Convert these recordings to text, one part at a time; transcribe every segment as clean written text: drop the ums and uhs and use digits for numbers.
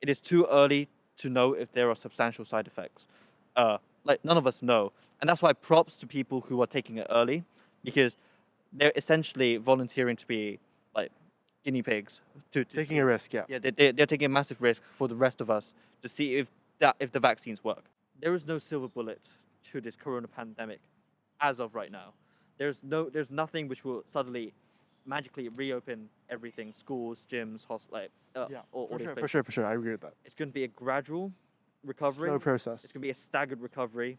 it is too early to know if there are substantial side effects. Like none of us know, and that's why props to people who are taking it early, because they're essentially volunteering to be like guinea pigs to Taking see. a risk, yeah. Yeah, they're taking a massive risk for the rest of us to see if the vaccines work. There is no silver bullet to this corona pandemic as of right now. There's nothing which will suddenly magically reopen everything, schools, gyms, all these places. For sure. I agree with that. It's going to be a gradual recovery. Slow process. It's going to be a staggered recovery,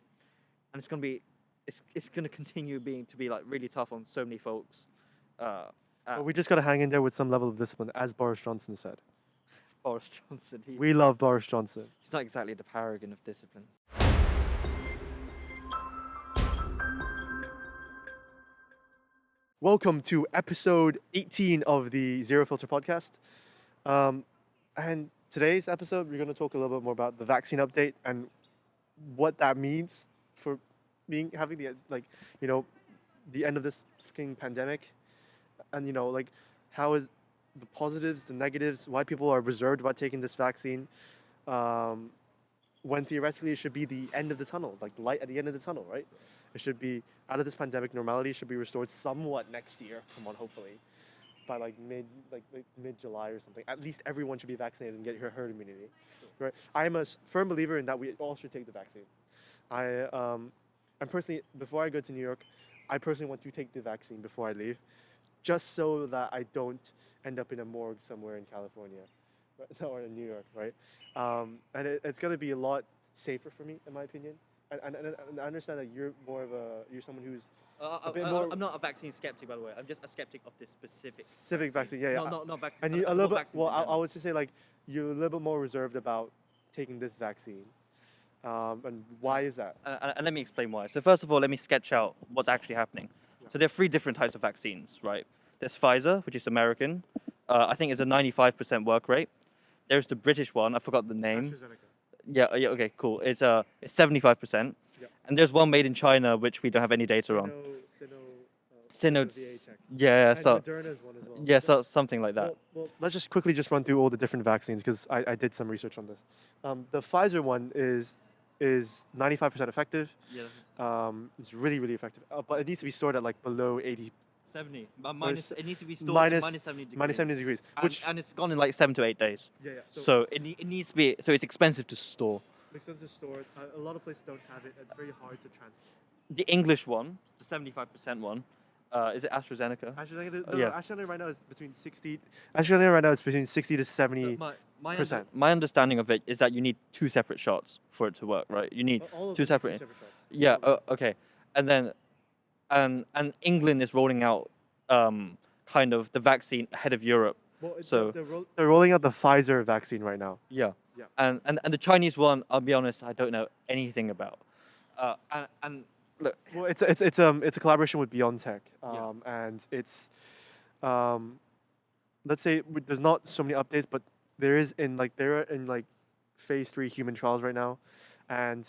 and it's going to continue to be like really tough on so many folks. But we just got to hang in there with some level of discipline, as Boris Johnson said. Boris Johnson. We love Boris Johnson. He's not exactly the paragon of discipline. Welcome to episode 18 of the Zero Filter podcast. And today's episode, we're going to talk a little bit more about the vaccine update and what that means for having the end of this fucking pandemic. And, how is the positives, the negatives, why people are reserved about taking this vaccine, when theoretically it should be the end of the tunnel, like the light at the end of the tunnel, right? It should be out of this pandemic. Normality should be restored somewhat next year. Come on, hopefully, by mid-July or something. At least everyone should be vaccinated and get herd immunity, right? I am a firm believer in that we all should take the vaccine. I'm personally, before I go to New York, I personally want to take the vaccine before I leave, just so that I don't end up in a morgue somewhere in California, or in New York, right? And it's going to be a lot safer for me, in my opinion. And I understand that you're someone who's a bit more. I'm not a vaccine skeptic, by the way. I'm just a skeptic of this specific vaccine. Yeah. Not vaccine. And you a little bit. Well, I would just say you're a little bit more reserved about taking this vaccine. And why is that? And let me explain why. So first of all, let me sketch out what's actually happening. Yeah. So there are 3 different types of vaccines, right? There's Pfizer, which is American. I think it's a 95% work rate. There's the British one. I forgot the name. AstraZeneca. Yeah. Okay. Cool. It's 75%. Yep. And there's one made in China, which we don't have any data on. Sino. Yeah. And So. Moderna's one as well. Yeah. So something like that. Well, let's just quickly run through all the different vaccines because I did some research on this. The Pfizer one is 95% effective. Yeah. It's really, really effective. But it needs to be stored at below 80. 70. It needs to be stored minus 70 degrees. Minus 70 degrees. And it's gone in 7 to 8 days. Yeah. So it needs to be. So it's expensive to store. Expensive to store. A lot of places don't have it. It's very hard to transport. The English one, the 75% one, is it AstraZeneca? AstraZeneca right now is between 60. AstraZeneca right now is between 60 to 70%. My understanding of it is that you need 2 separate shots for it to work, right? You need two separate shots. Yeah. Okay. And then, and England is rolling out kind of the vaccine ahead of Europe. Well, so they're rolling out the Pfizer vaccine right now. Yeah. And the Chinese one, I'll be honest, I don't know anything about. And look. Well, it's a collaboration with BioNTech, and it's let's say there's not so many updates, but they're in phase 3 human trials right now, and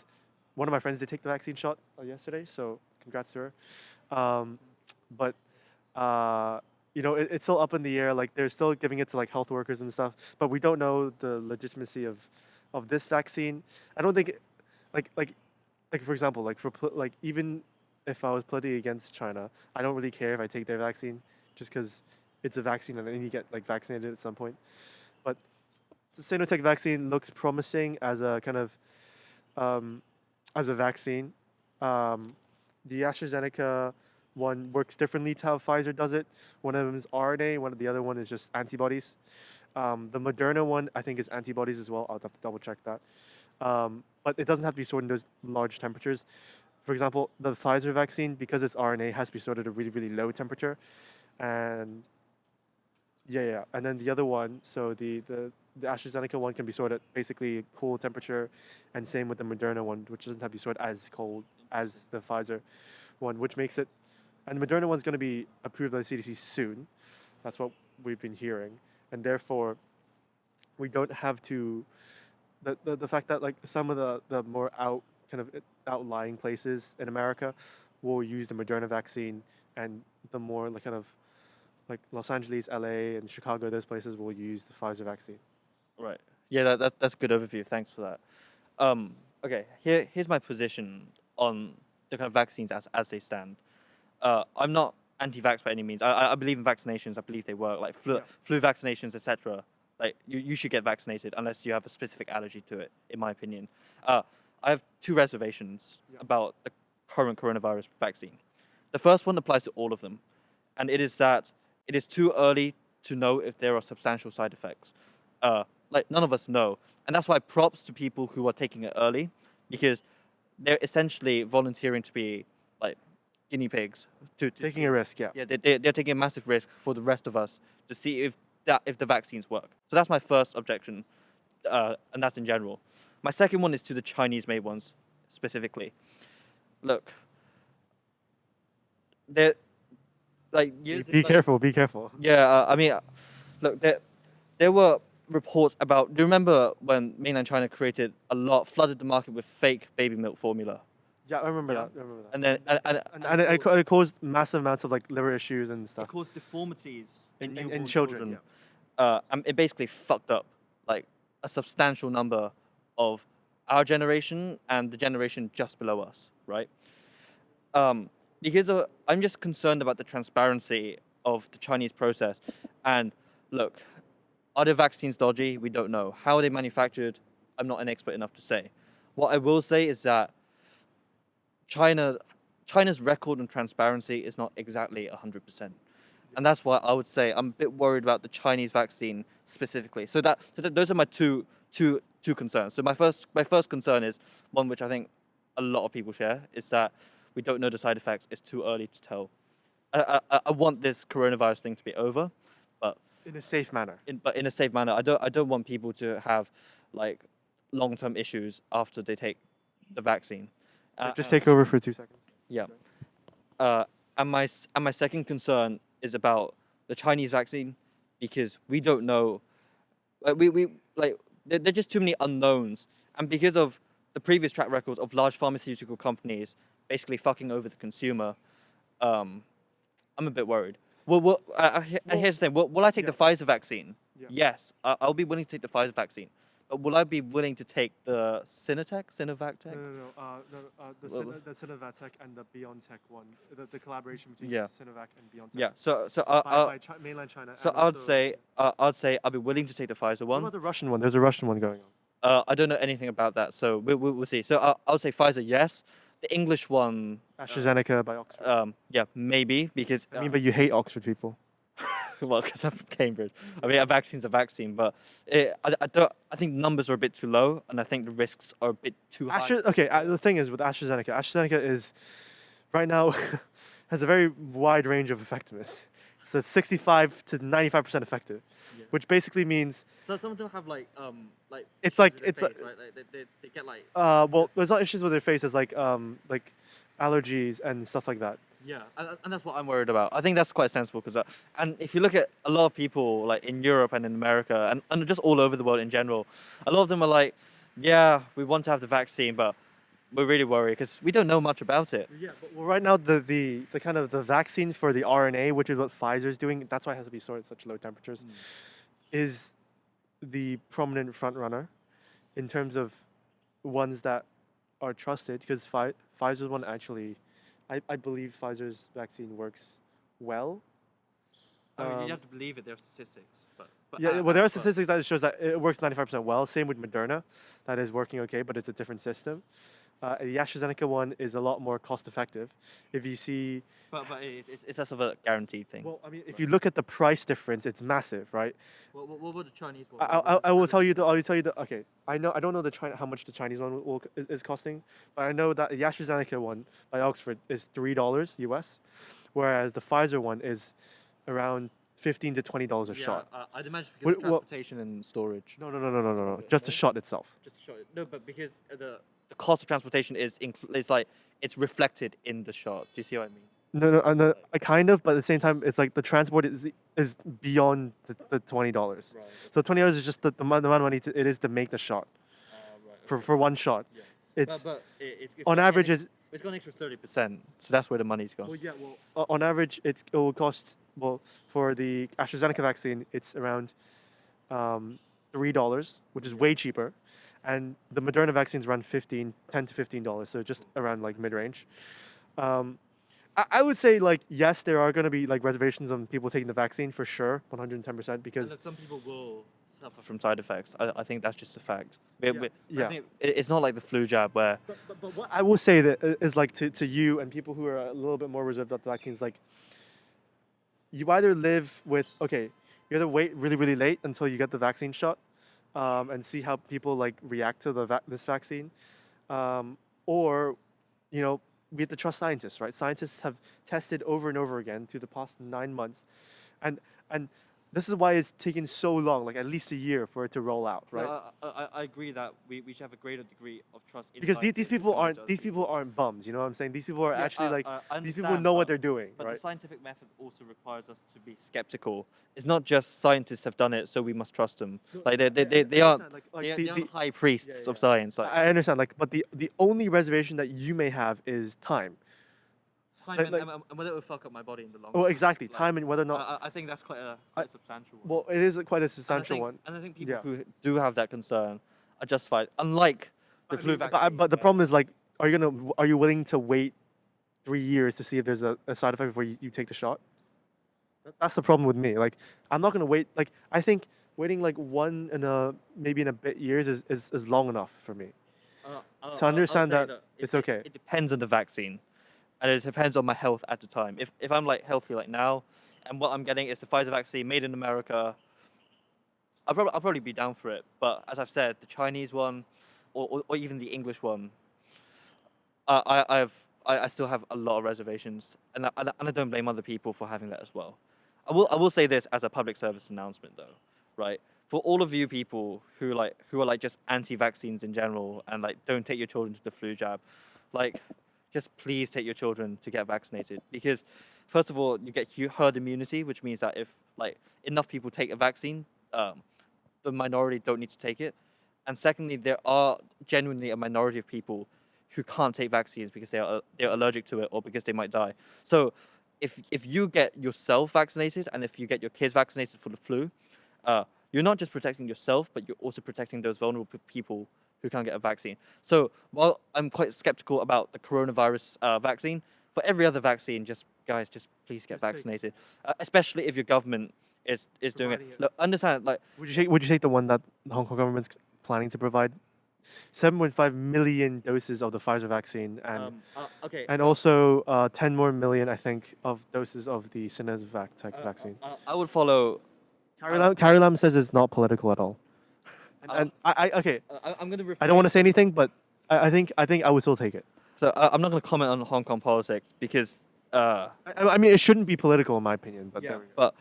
one of my friends did take the vaccine shot yesterday, so congrats to her. But it's still up in the air. They're still giving it to health workers and stuff, but we don't know the legitimacy of this vaccine. I don't think for example, even if I was politically against China, I don't really care if I take their vaccine, just because it's a vaccine and I need to get vaccinated at some point. But the Sinotech vaccine looks promising as a kind of as a vaccine. The AstraZeneca one works differently to how Pfizer does it. One of them is RNA, the other one is just antibodies. The Moderna one, I think, is antibodies as well. I'll have to double check that. But it doesn't have to be stored in those large temperatures. For example, the Pfizer vaccine, because it's RNA, has to be stored at a really, really low temperature. And and then the other one, so the AstraZeneca one can be stored at basically cool temperature, and same with the Moderna one, which doesn't have to be stored as cold as the Pfizer one, which makes it. And the Moderna one's going to be approved by the CDC soon. That's what we've been hearing, and therefore, we don't have to. The fact that some of the more outlying places in America will use the Moderna vaccine, and the more Los Angeles, LA, and Chicago, those places will use the Pfizer vaccine. Right. Yeah, that's a good overview. Thanks for that. Okay, here's my position on the kind of vaccines as they stand. I'm not anti-vax by any means. I believe in vaccinations. I believe they work, like Yeah. flu vaccinations, etc. Like you should get vaccinated unless you have a specific allergy to it, in my opinion. I have two reservations Yeah. about the current coronavirus vaccine. The first one applies to all of them, and it is that it is too early to know if there are substantial side effects. Like none of us know, and that's why props to people who are taking it early, because they're essentially volunteering to be like guinea pigs to Taking see. a risk, yeah. Yeah, they're taking a massive risk for the rest of us to see if the vaccines work. So that's my first objection, and that's in general. My second one is to the Chinese-made ones specifically. Look, they're like years. Be like, careful, be careful. Yeah, I mean, look, there were reports about. Do you remember when mainland China flooded the market with fake baby milk formula? Yeah, I remember Yeah. that. I remember that. And then And it caused massive amounts of like liver issues and it stuff caused deformities in in newborn children. and it basically fucked up like a substantial number of our generation and the generation just below us, right? Because I'm just concerned about the transparency of the Chinese process. And look, are the vaccines dodgy? We don't know. How are they manufactured? I'm not an expert enough to say. What I will say is that China's record on transparency is not exactly 100%. And that's why I would say I'm a bit worried about the Chinese vaccine specifically. Those are my two concerns. So my first concern is one which I think a lot of people share, is that we don't know the side effects. It's too early to tell. I want this coronavirus thing to be over, but In a safe manner. in a safe manner. I don't want people to have like long-term issues after they take the vaccine. Just take over for 2 seconds. Yeah. And my second concern is about the Chinese vaccine, because we don't know. We like there are just too many unknowns, and because of the previous track records of large pharmaceutical companies basically fucking over the consumer, I'm a bit worried. And here's the thing: will I take the Pfizer vaccine? Yeah. Yes, I'll be willing to take the Pfizer vaccine. But will I be willing to take the Sinovac Tech? No. The Sinovac and the BioNTech one, the collaboration between Yeah. Sinovac and BioNTech. Yeah. So By mainland China. so and I'd also- say I'll be willing to take the Pfizer What one. about the Russian one? There's a Russian one going on. I don't know anything about that, so we'll see. So I'll say Pfizer, yes. The English one, AstraZeneca by Oxford. yeah, maybe, because I mean, but you hate Oxford people. well, because I'm from Cambridge. I mean, a vaccine's a vaccine, but I think numbers are a bit too low, and I think the risks are a bit too high. The thing is with AstraZeneca is right now has a very wide range of effectiveness. So it's 65 to 95% effective, Yeah. which basically means So some of them have like It's issues like- with their it's face, right? Like they get like well, there's not issues with their faces like allergies and stuff like that. yeah, and that's what I'm worried about. I think that's quite sensible because and if you look at a lot of people like in Europe and in America and just all over the world in general, a lot of them are like, yeah, we want to have the vaccine, but we're really worried because we don't know much about it. Yeah, but well, right now the kind of the vaccine for the RNA, which is what Pfizer's doing, that's why it has to be stored at such low temperatures, is the prominent front runner in terms of ones that are trusted, because Pfizer's one actually, I believe Pfizer's vaccine works well. I mean, you have to believe it. There are statistics, but Yeah, well, there are statistics that shows that it works 95% well. Same with Moderna, that is working okay, but it's a different system. The AstraZeneca one is a lot more cost effective. If you see, but it's less of a guaranteed thing. well, I mean, if you look at the price difference, it's massive, right? What about the Chinese one? I will tell you okay, I don't know how much the Chinese one is costing, but I know that the AstraZeneca one by Oxford is $3 US, whereas the Pfizer one is around $15 to $20 a shot. I'd imagine because What- of transportation and storage. No. Just the shot itself. Just to show it. No, but because the cost of transportation it's like it's reflected in the shot. Do you see what I mean? No, kind of, but at the same time, it's like the transport is beyond the $20. Right. So $20 is just the amount of money it is to make the shot for one shot. Yeah. It's It's on average it's got an extra 30%. So that's where the money's gone. on average it will cost, well, for the AstraZeneca vaccine it's around $3, which is way cheaper, and the Moderna vaccines around $10 to $15, so just around like mid-range. Um, I would say like yes, there are going to be like reservations on people taking the vaccine for sure, 110%, And because look, some people will suffer from side effects. I think that's just a fact. yeah. I think it's not like the flu jab where But what I will say that is like to you and people who are a little bit more reserved about the vaccines, like you either live with okay, you either wait really really late until you get the vaccine shot, and see how people like react to this vaccine, or you know we have to trust scientists, right? Scientists have tested over and over again through the past 9 months, and and this is why it's taken so long, like at least a year for it to roll out, right? no, I agree that we should have a greater degree of trust in Because these scientists people than aren't other these people aren't bums, you know what I'm saying? These people are Yeah, actually like I these people understand, know what but- they're doing, But the right? scientific method also requires us to be skeptical. It's not just scientists have done it, so we must trust them. Like they aren't understand, they aren't high priests of science. Like I understand, like, but the only reservation that you may have is time. time like- and whether it will fuck up my body in the long Oh, term. exactly, Like, time and whether or not. I think that's quite a substantial one. Well, it is quite a And I substantial think- one. And I think people Yeah. who do have that concern are justified. Unlike the flu vaccine. But the where- problem is like, are you willing to wait 3 years to see if there's a side effect before you take the shot? That's the problem with me. Like, I'm not gonna wait. Like, I think waiting like maybe in a bit years is long enough for me. I'll understand say that it's okay. It depends on the vaccine, and it depends on my health at the time. If I'm like healthy like now, and what I'm getting is the Pfizer vaccine made in America, I'll probably be down for it. But as I've said, the Chinese one, or even the English one, I still have a lot of reservations, and I don't blame other people for having that as well. I will say this as a public service announcement though, right? For all of you people who are like just anti-vaccines in general and like don't take your children to the flu jab, like just please take your children to get vaccinated, because first of all you get herd immunity, which means that if like enough people take a vaccine, the minority don't need to take it, and secondly there are genuinely a minority of people who can't take vaccines because they're allergic to it or because they might die. So if you get yourself vaccinated and if you get your kids vaccinated for the flu, you're not just protecting yourself, but you're also protecting those vulnerable people who can't get a vaccine. So while I'm quite skeptical about the coronavirus vaccine, for every other vaccine, just please get Just take it. vaccinated, especially if your government is doing it. Providing it. Look, understand, like Would you take the one that the Hong Kong government's planning to provide? 7.5 million doses of the Pfizer vaccine, okay. and also 10 more million, I think, of doses of the Sinovac tech vaccine. I would follow. Carrie Lam says it's not political at all. And I okay, I'm going to. I don't want to say anything, but I think I would still take it. So I'm not going to comment on Hong Kong politics because. I mean, it shouldn't be political in my opinion, but there we go.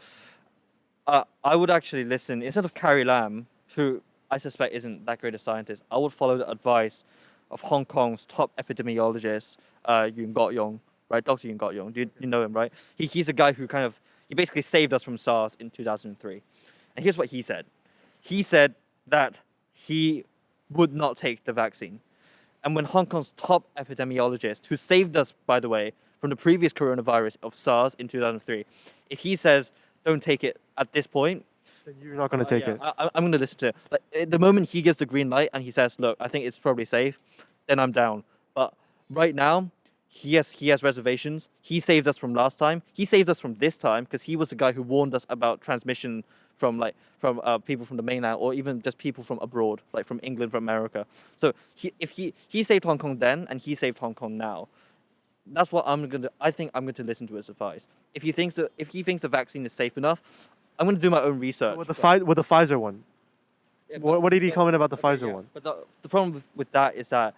But I would actually listen instead of Carrie Lam, who I suspect isn't that great a scientist. I would follow the advice of Hong Kong's top epidemiologist, Yun Gok-yong, right? Dr. Yun Gok-yong. Do you know him, right? He's a guy who he basically saved us from SARS in 2003. And here's what he said. He said that he would not take the vaccine. And when Hong Kong's top epidemiologist, who saved us, by the way, from the previous coronavirus of SARS in 2003, if he says don't take it at this point, Then you're not going to take it. I'm going to listen to it. Like, at the moment he gives the green light and he says, look, I think it's probably safe, then I'm down. But right now, he has reservations. He saved us from last time. He saved us from this time because he was the guy who warned us about transmission from people from the mainland or even just people from abroad, like from England, from America. So if he saved Hong Kong then and he saved Hong Kong now, that's what I think I'm going to listen to his advice. If he thinks the vaccine is safe enough, I'm going to do my own research. With the Pfizer one. Yeah, What did he comment about the okay, Pfizer yeah. one? But the problem with that is that,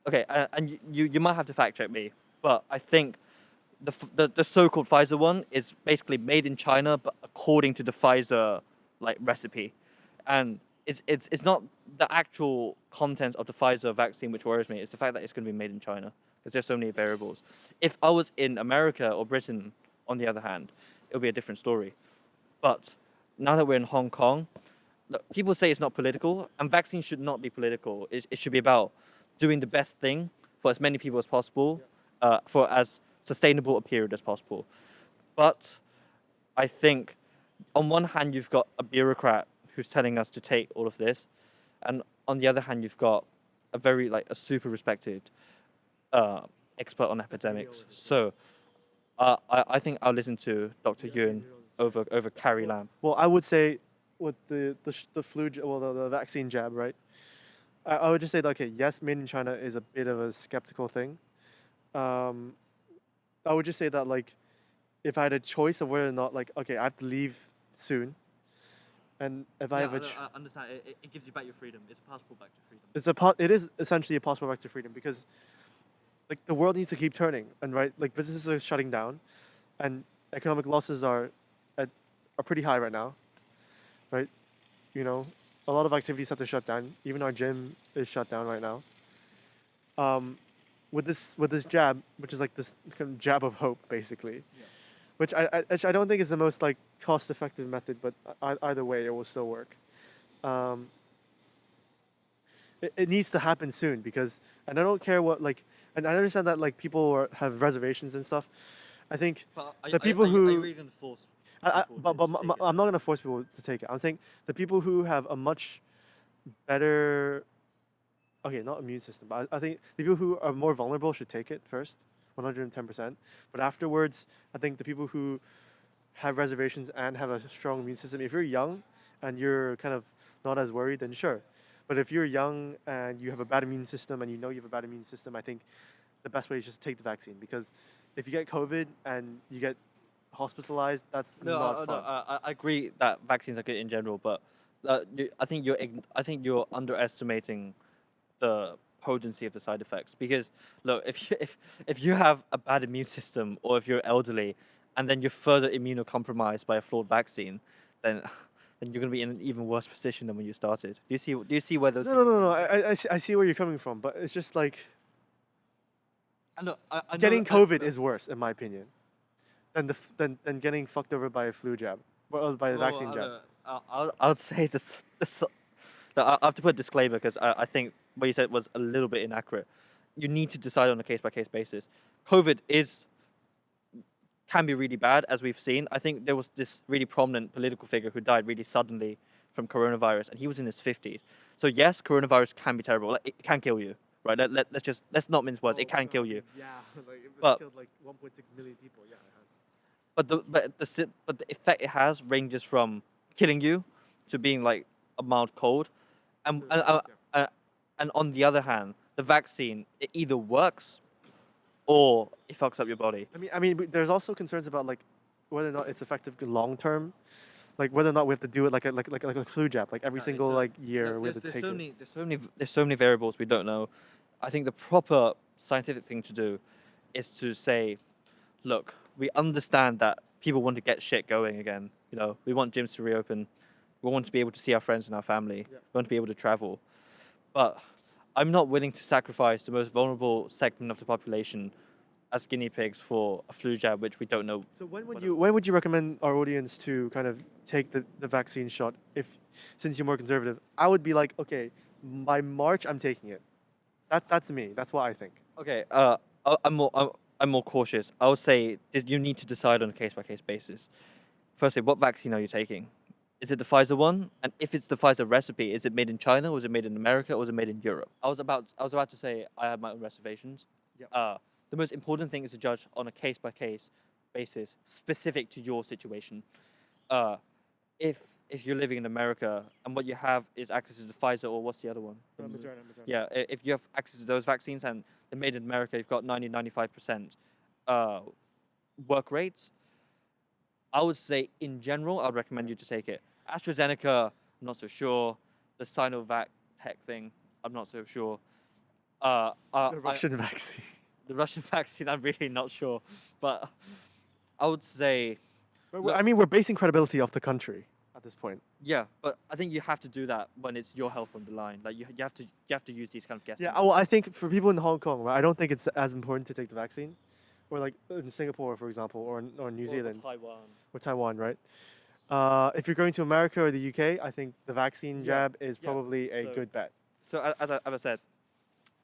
okay, and you might have to fact check me, but I think the so-called Pfizer one is basically made in China, but according to the Pfizer like recipe, and it's not the actual content of the Pfizer vaccine which worries me. It's the fact that it's going to be made in China because there's so many variables. If I was in America or Britain, on the other hand, it would be a different story. But now that we're in Hong Kong, look, people say it's not political, and vaccines should not be political. It should be about doing the best thing for as many people as possible, for as sustainable a period as possible. But I think, on one hand, you've got a bureaucrat who's telling us to take all of this, and on the other hand, you've got a super respected uh, expert on epidemics. So I think I'll listen to Dr. Yun over Carrie Lam. Well, I would say with the flu, the vaccine jab, right? I would just say that, okay, yes, made in China is a bit of a skeptical thing. Um, I would just say that, like, if I had a choice of whether or not, like, okay, I have to leave soon, and if I have a I understand. It gives you back your freedom. It's a passport back to freedom. it is essentially a passport back to freedom, because like the world needs to keep turning, and right, like businesses are shutting down, and economic losses are pretty high right now, right? You know, a lot of activities have to shut down. Even our gym is shut down right now. Um, with this jab, which is like this kind of jab of hope, basically, Yeah. which I don't think is the most like cost-effective method, but either way, it will still work. Um, it needs to happen soon, because, and I don't care what, like, and I understand that like people have reservations and stuff. I think But the people are wut you really going to force people but to take it? I'm not gonna force people to take it. I'm saying the people who have a much better, okay, not immune system, but I think the people who are more vulnerable should take it first, 110%. But afterwards, I think the people who have reservations and have a strong immune system, if you're young and you're kind of not as worried, then sure. But if you're young and you have a bad immune system and you know you have a bad immune system, I think the best way is just take the vaccine, because if you get COVID and you get hospitalized, that's not fun. I agree that vaccines are good in general, but I think you're underestimating the potency of the side effects. Because look, if you have a bad immune system, or if you're elderly, and then you're further immunocompromised by a flawed vaccine, then then you're going to be in an even worse position than when you started. Do you see where those? No. I see where you're coming from, but it's just like And look, I know, getting COVID is worse, in my opinion, than getting fucked over by a flu jab, well, by the vaccine jab. I would say this. I have to put a disclaimer, because I think what you said was a little bit inaccurate. You need to decide on a case by case basis. COVID can be really bad, as we've seen. I think there was this really prominent political figure who died really suddenly from coronavirus, and he was in his 50s. So yes, coronavirus can be terrible. Like, it can kill you, right? Let's not mince words. It can kill you. Yeah, like it But- killed like 1.6 million people. Yeah, it has. But the effect it has ranges from killing you to being like a mild cold, and and on the other hand, the vaccine, it either works or it fucks up your body. There's also concerns about like whether or not it's effective long term, like whether or not we have to do it like a flu jab, like every Exactly, single so like year we have to There's take so it. many there's so many variables we don't know. I think the proper scientific thing to do is to say, look, we understand that people want to get shit going again. You know, we want gyms to reopen. We want to be able to see our friends and our family. Yeah. We want to be able to travel. But I'm not willing to sacrifice the most vulnerable segment of the population as guinea pigs for a flu jab, which we don't know. So when would you recommend our audience to kind of take the vaccine shot, if since you're more conservative? I would be like, okay, by March I'm taking it. That's me. That's what I think. Okay, I'm more cautious. I would say that you need to decide on a case by case basis. Firstly, what vaccine are you taking? Is it the Pfizer one? And if it's the Pfizer recipe, is it made in China, or is it made in America, or is it made in Europe? I was about to say I have my own reservations. Yep. The most important thing is to judge on a case by case basis, specific to your situation. If you're living in America and what you have is access to the Pfizer, or what's the other one? Moderna. Yeah, if you have access to those vaccines and they're made in America, you've got 95% work rates. I would say, in general, I'd recommend you to take it. AstraZeneca, I'm not so sure. The Sinovac tech thing, I'm not so sure. The Russian vaccine. The Russian vaccine, I'm really not sure. But I would say, We're basing credibility off the country at this point. yeah, but I think you have to do that when it's your health on the line. Like you have to use these kind of guesstimates. Yeah, well, I think for people in Hong Kong, right, I don't think it's as important to take the vaccine, or like in Singapore, for example, or New Zealand or Taiwan, right? If you're going to America or the UK, I think the vaccine jab is probably a good bet. So as I said,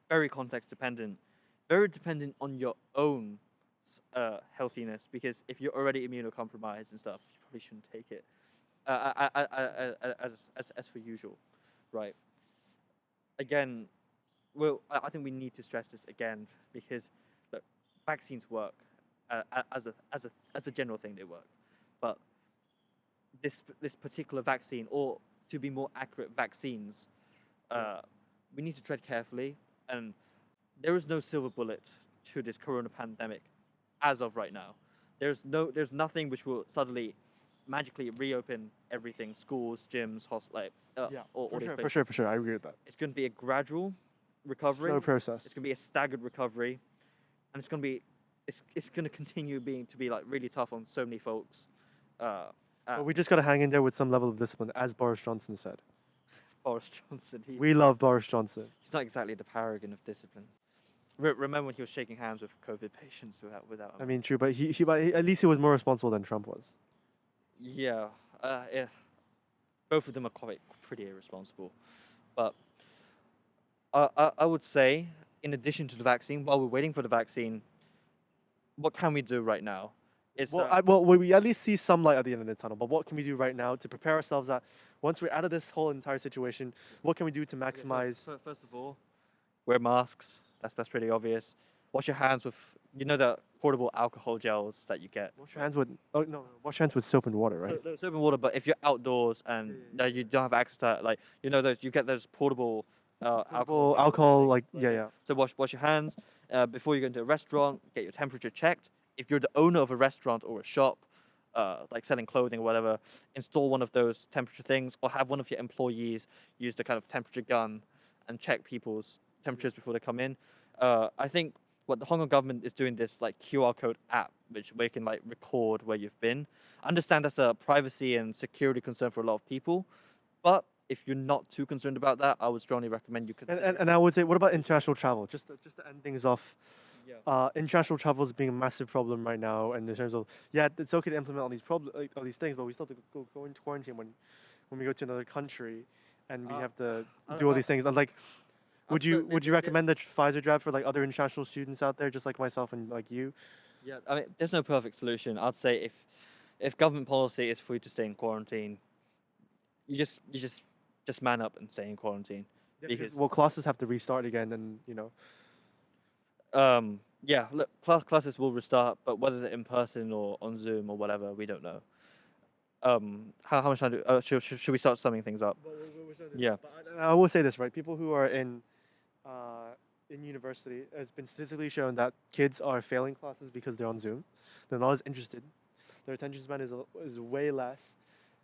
very context dependent, very dependent on your own healthiness. Because if you're already immunocompromised and stuff, you probably shouldn't take it. as for usual, right? Again, well, I think we need to stress this again because look, vaccines work as a general thing. They work, but this particular vaccine, or to be more accurate, vaccines, we need to tread carefully. And there is no silver bullet to this corona pandemic as of right now. There's nothing which will suddenly magically reopen everything, schools, gyms, like Yeah, all these for places. sure, for sure. I agree with that. It's going to be a gradual recovery. Slow process. It's going to be a staggered recovery, and it's going to continue to be like really tough on so many folks. But we just got to hang in there with some level of discipline, as Boris Johnson said. Boris Johnson, We love Boris Johnson. he's not exactly the paragon of discipline. Remember when he was shaking hands with COVID patients without. I mean, true, but but at least he was more responsible than Trump was. Yeah, yeah. Both of them are quite pretty irresponsible, but I would say, in addition to the vaccine, while we're waiting for the vaccine, what can we do right now? It's Well, we at least see some light at the end of the tunnel. But what can we do right now to prepare ourselves that once we're out of this whole entire situation, what can we do to okay, maximize? First of all, wear masks. That's pretty obvious. Wash your hands with the portable alcohol gels that you get. Wash your hands with wash your hands with soap and water, right? Soap and water, but if you're outdoors and you don't have access to like those, you get those portable Portable gels, alcohol, like like, yeah. So wash your hands before you go into a restaurant. Get your temperature checked. If you're the owner of a restaurant or a shop, like selling clothing or whatever, install one of those temperature things, or have one of your employees use the kind of temperature gun and check people's temperatures before they come in. I think what the Hong Kong government is doing, this like QR code app, where you can like record where you've been. I understand that's a privacy and security concern for a lot of people, but if you're not too concerned about that, I would strongly recommend you consider. And I would say, what about international travel? Just to end things off, Yeah. international travel is being a massive problem right now. And in terms of it's okay to implement all these all these things, but we still have to go into quarantine when we go to another country, and we have to do all these things. And like, would you recommend the Pfizer jab for like other international students out there, just like myself and like you? Yeah, I mean, there's no perfect solution. I'd say if government policy is for you to stay in quarantine, you just man up and stay in quarantine. Yeah, Because classes have to restart again, and yeah, look, classes will restart, but whether they're in person or on Zoom or whatever, we don't know. How much time do should we start summing things up? Yeah. But I will say this, right? People who are in university, it's been statistically shown that kids are failing classes because they're on Zoom. They're not as interested. Their attention span is way less,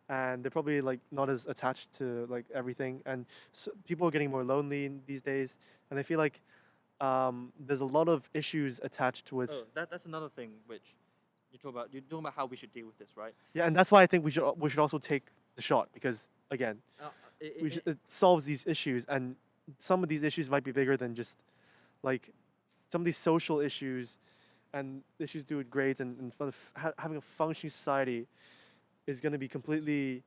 and they're probably like not as attached to like everything. And so people are getting more lonely these days, and I feel like there's a lot of issues attached with. Oh, that's another thing which you're talking about how we should deal with this, right? Yeah, and that's why I think we should also take the shot, because again, it solves these issues, and some of these issues might be bigger than just like some of these social issues and issues to do with grades and having a functioning society is going to be completely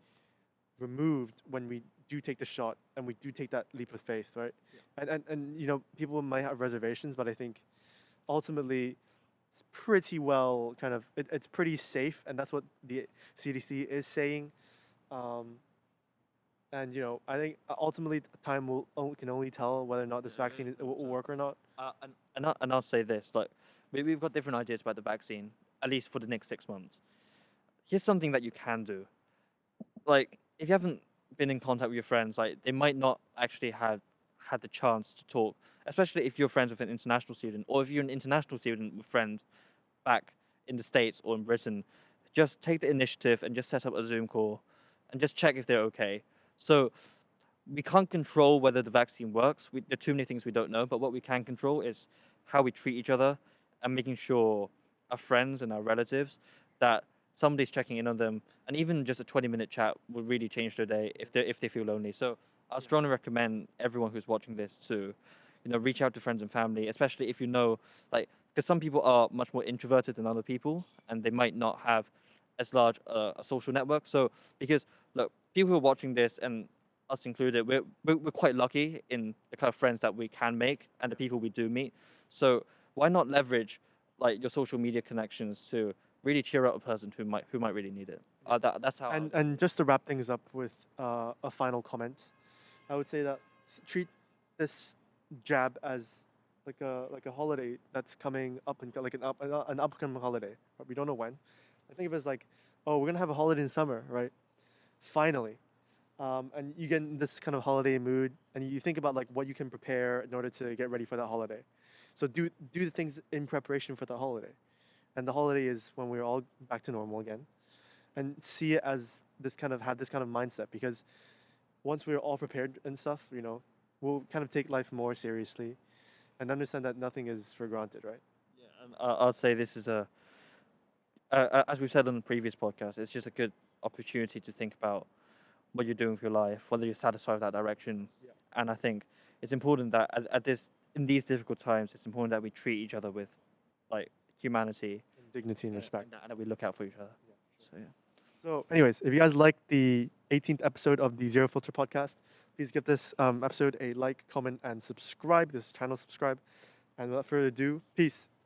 removed when we do take the shot and we do take that leap of faith, right? Yeah. And people might have reservations, but I think ultimately it's pretty well it's pretty safe, and that's what the CDC is saying. And I think ultimately time can only tell whether or not this vaccine will work or not. And I'll say this, like we've got different ideas about the vaccine, at least for the next 6 months. Here's something that you can do. Like, if you haven't been in contact with your friends, like they might not actually have had the chance to talk, especially if you're friends with an international student, or if you're an international student with friends back in the States or in Britain, just take the initiative and just set up a Zoom call and just check if they're okay. So we can't control whether the vaccine works. There are too many things we don't know, but what we can control is how we treat each other and making sure our friends and our relatives that somebody's checking in on them, and even just a 20-minute chat would really change their day if they feel lonely. So I strongly recommend everyone who's watching this to, reach out to friends and family, especially if because some people are much more introverted than other people, and they might not have as large a social network. So because look, people who are watching this, and us included, we're quite lucky in the kind of friends that we can make and the people we do meet. So why not leverage like your social media connections to really cheer up a person who might really need it? That's how. And just to wrap things up with a final comment, I would say that treat this jab as like a holiday that's coming up and like an upcoming holiday, but we don't know when. I think of it as like, oh, we're gonna have a holiday in summer, right? Finally, and you get in this kind of holiday mood, and you think about like what you can prepare in order to get ready for that holiday. So do the things in preparation for the holiday, and the holiday is when we're all back to normal again, and see it as this kind of have this kind of mindset because once we're all prepared and stuff, we'll kind of take life more seriously, and understand that nothing is for granted, right? Yeah, and I'd say this is as we've said on the previous podcast, it's just a good opportunity to think about what you're doing with your life, whether you're satisfied with that direction. Yeah. And I think it's important that in these difficult times, it's important that we treat each other with like humanity And dignity and respect. and that we look out for each other. Yeah, sure. So yeah. So, anyways, if you guys liked the 18th episode of the Zero Filter podcast, please give this episode a like, comment, and subscribe. This channel subscribe. And without further ado, peace.